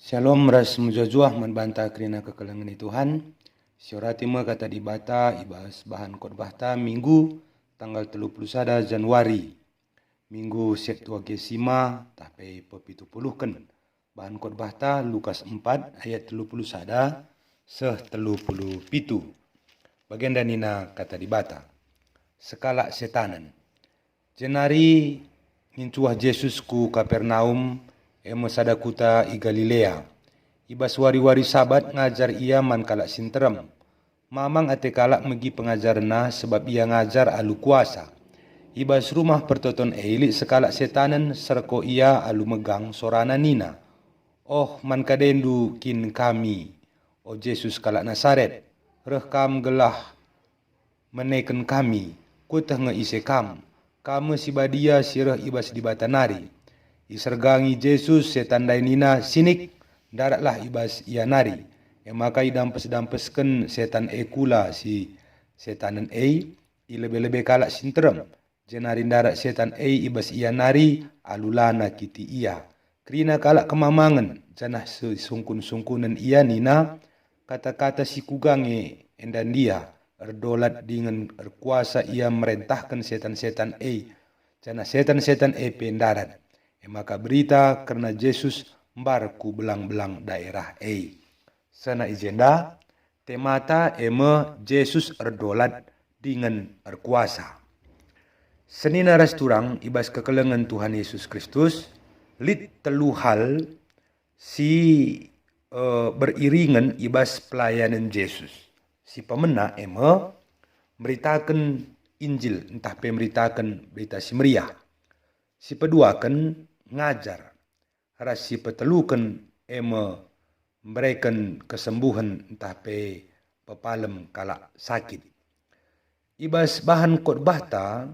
Shalom ras mujajuah membantah kerina kekelengan Tuhan. Siorati me kata dibata ibas bahan khotbah ta Minggu tanggal 31 Januari. Minggu sektua gesima tapi pepitupuluhkan. Bahan khotbah ta Lukas 4 ayat 31 seh 37. Bagian danina kata dibata. Sekala setanan. Jenari ngincuah Yesus ku Kapernaum sada kuta i Galilea. Ibas wari-wari sabat ngajar ia man kalak sinterem. Mamang ate kalak megi pengajarna sebab ia ngajar alu kuasa. Ibas rumah pertoton eilik sekalak setanan serko ia alu megang sorana nina. Oh man kadendu kin kami. Oh Yesus kalak Nasaret. Reh kam gelah meneken kami. Kutah ngeise kam. Kamu si badia sirah ibas di batanari. Isergangi Yesus setan dainina sinik daratlah ibas ia nari. Maka dampes-dampesken setan kula si setanan lebe-lebe kalak sinterem. Jenarin darat setan ibas ia nari alulana kiti ia. Krina kalak kemamangan janah sungkun-sungkunan ia nina kata-kata si kugange endan dia erdolat dengan erkuasa ia merentahkan setan-setan janah setan-setan pendarat. Maka berita karena Yesus mbarku belang-belang daerah sana izenda temata Yesus erdolat dengan erkuasa. Senina rasturang ibas kekelengan Tuhan Yesus Kristus lit telu hal si beriringan ibas pelayanan Yesus. Si pemena beritakan Injil entah pemberitakan berita si meriah. Si peduakan ngajar. Ras si petelukan memberikan kesembuhan entah pepalem kalak sakit. Ibas bahan khotbah ta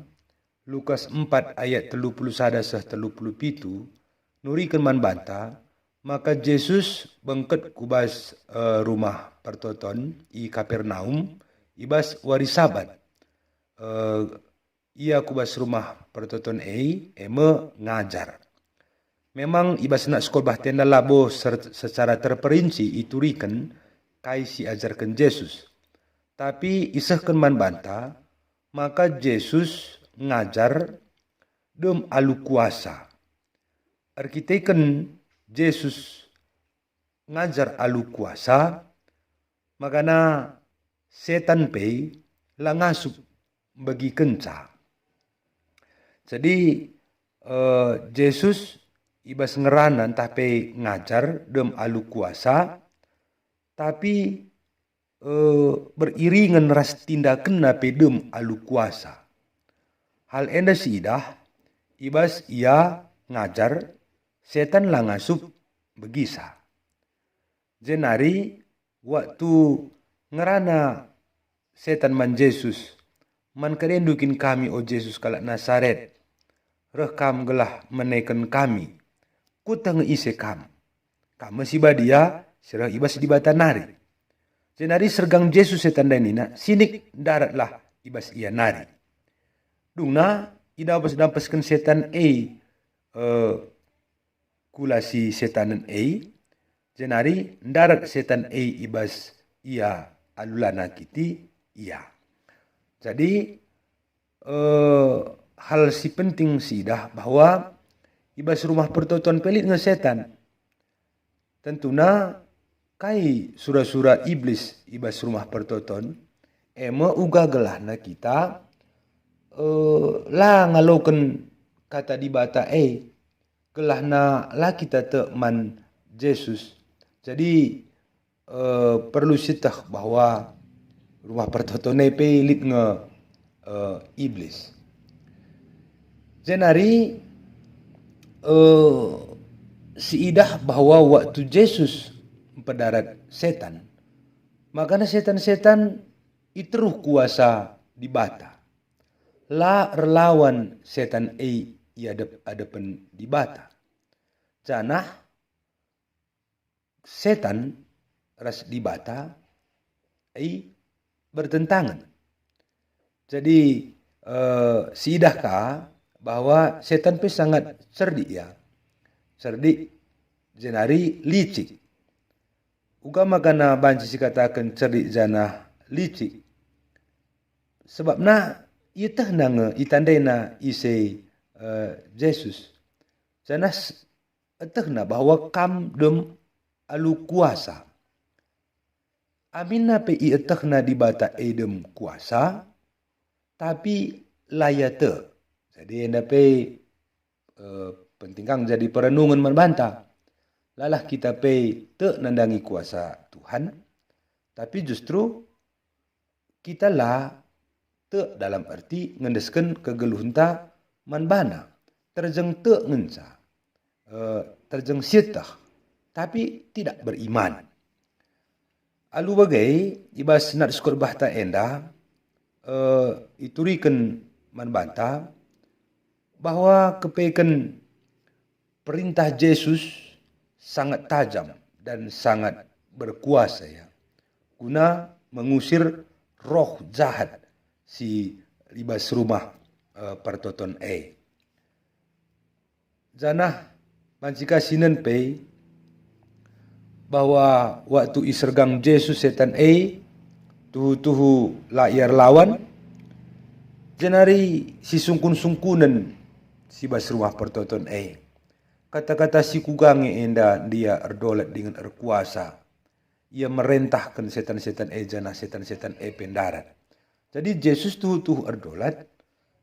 Lukas 4 ayat 31 seh 37 nurikan man banta maka Yesus bengket kubas rumah pertoton i Kapernaum ibas wari sabat. Ia kubas rumah pertoton ngajar. Memang ibas nak sekolah tenda labo secara terperinci iturikan kai si ajarkan Yesus. Tapi isahkan man banta maka Yesus ngajar dem alu kuasa. Arkiteken Yesus ngajar alu kuasa makana setan langasup bagi kenca. Jadi Yesus ibas ngeranan tapi ngajar dem alu kuasa tapi beriringan ras tindakan nape dem alu kuasa. Hal enda siidah ibas ia ngajar setan langasup begisa. Jenari waktu ngerana setan man Yesus man kerendukin kami o Yesus kalak Nasaret. Reh kam gelah meneken kami. Kutang ise kam. Kamu si badia serah ibas di batanari. Jenari sergang Yesus setan dainina sinik daratlah ibas ia nari. Dungna ida dampaskan setan kula si setanan jenari darat setan ibas ia alulana kiti ia. Jadi hal si penting sidah bahwa ibas rumah pertoton pelit nge setan. Tentuna kai sura-sura iblis ibas rumah pertoton uga gelahna kita lah ngaloken kata dibata gelahna lah kita te man Yesus. Jadi perlu sitah bahwa rumah pertoton pelit nge iblis. Jenari siidah bahwa waktu Yesus pedarat setan, makanya setan-setan iteruh kuasa di bata. La relawan setan ia adepan di bata. Janah setan ras di bata bertentangan. Jadi sidahkah bahwa setan sangat cerdik ya. Cerdik jenari licik. Ugama kana banci si katakan cerdik jana licik. Sebabna ieu teh na itandena ise Yesus. Jana etehna bahwa kam dem alu kuasa. Aminna pe i etehna di bata edem kuasa, tapi layate. Jadi enda pe penting kang jadi perenungan membantah. Lalah kita pe te nandangi kuasa Tuhan, tapi justru kita lah te dalam arti ngendesken kegeluhunta manbana. Terjeng te ngenca, terjeng sietah, tapi tidak beriman. Alu bagai ibas nak skor bahta enda, iturikan manbanta bahwa kepekan perintah Yesus sangat tajam dan sangat berkuasa ya, guna mengusir roh jahat si libas rumah pertoton Janah mancika sinen pe bahwa waktu isergang Yesus setan tuhu layar lawan jenari si sungkun-sungkunan si bas rumah pertoton kata-kata si kugange enda dia erdolat dengan erkuasa. Ia merentahkan setan-setan jana setan-setan pendarat. Jadi Yesus tuh erdolat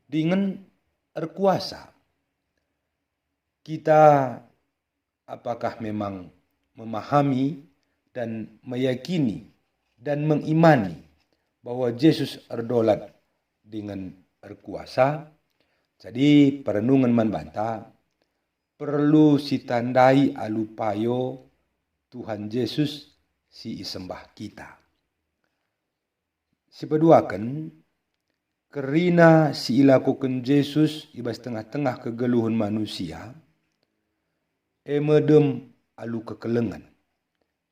dengan erkuasa. Kita apakah memang memahami dan meyakini dan mengimani bahwa Yesus erdolat dengan erkuasa? Jadi perenungan manbanta perlu sitandai alupayo Tuhan Yesus si isembah kita. Si peduakan kerina si ilakukan Yesus ibas tengah-tengah kegeluhan manusia medem alu kekelengan.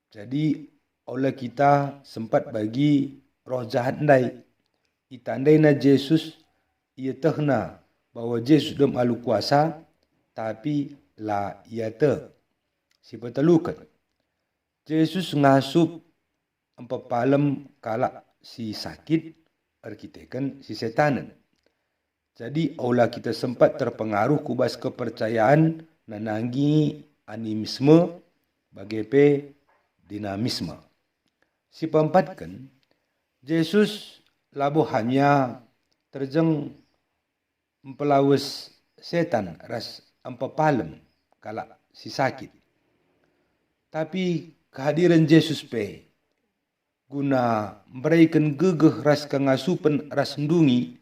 Jadi oleh kita sempat bagi roh jahat ndai itandai na Yesus ia tehna bahwa Yesus dem alu kuasa tapi la ia te si petelukan Yesus ngasup empepalem kalak si sakit arkiteken si setanan. Jadi aula kita sempat terpengaruh kubas kepercayaan nanangi animisme bagai dinamisme. Si peempatkan Yesus labo hanya terjeng empelawes setan ras empepalem kalak si sakit. Tapi kehadiran Yesus pe guna memberikan gegeh ras kengasupan ras ndungi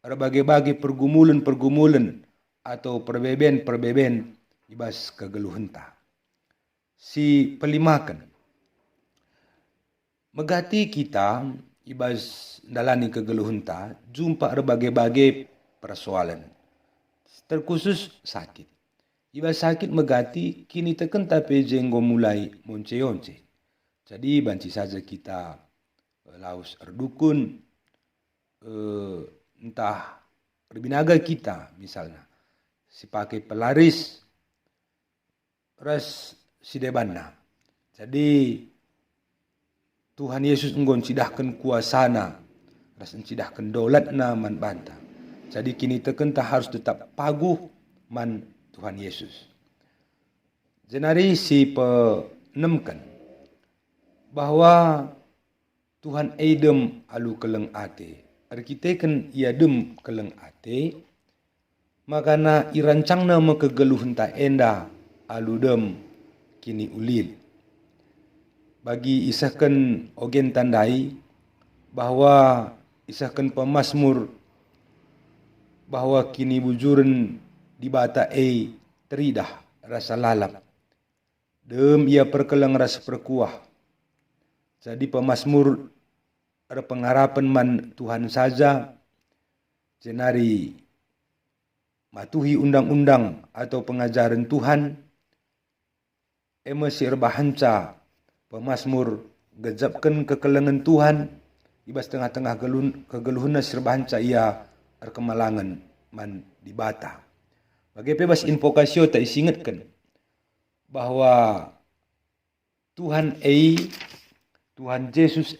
berbagai-bagai pergumulan-pergumulan atau perbeben-perbeben ibas kegeluhenta. Si pelimakan megati kita ibas dalani kegeluhenta jumpa berbagai-bagai persoalan terkhusus sakit. Ibas sakit megati kini teken tapi jenggo mulai monce-once. Jadi banci saja kita laus erdukun entah berbinaga kita misalnya si pakai pelaris ras si debanna. Jadi Tuhan Yesus enggon cidahkan kuasana ras encidahkan dolatna man banta. Jadi kini teken harus tetap paguh man Tuhan Yesus. Jenari si penemkan bahwa Tuhan edem alu keleng ate. Arkiteken ia dem keleng ate. Makana irancang nama kegeluhan ta enda alu dem kini ulil. Bagi isahkan ogen tandai bahwa isahkan pemasmur bahwa kini bujuren di bata teridah rasa lalap. Dem ia perkeleng rasa perkuah. Jadi pemasmur ada pengharapan man Tuhan saja. Jenari matuhi undang-undang atau pengajaran Tuhan. Emesi erbahanca pemasmur gejapkan kekelengan Tuhan. Ibas tengah-tengah kegeluhuna serbahanca ia erkemalangan man di bata. Bagai bebas invokasio tak isingatkan bahwa Tuhan Yesus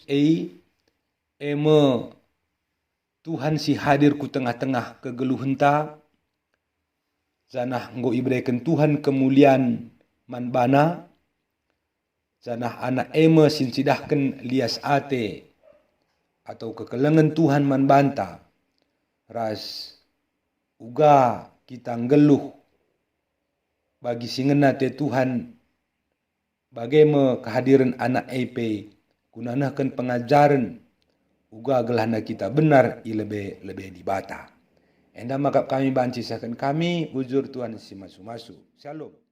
Tuhan si hadir ku tengah-tengah kegeluhenta, janah nggo iberikan Tuhan kemuliaan manbana, janah anak sin cidahkan lias ate atau kekelengan Tuhan manbanta, ras uga kita ngeluh bagi singena te Tuhan bagaimana kehadiran anak kunanakan pengajaran uga gelahna kita benar lebih dibata. Enda maka kami banci sakan kami ujur Tuhan si masu-masu. Shalom.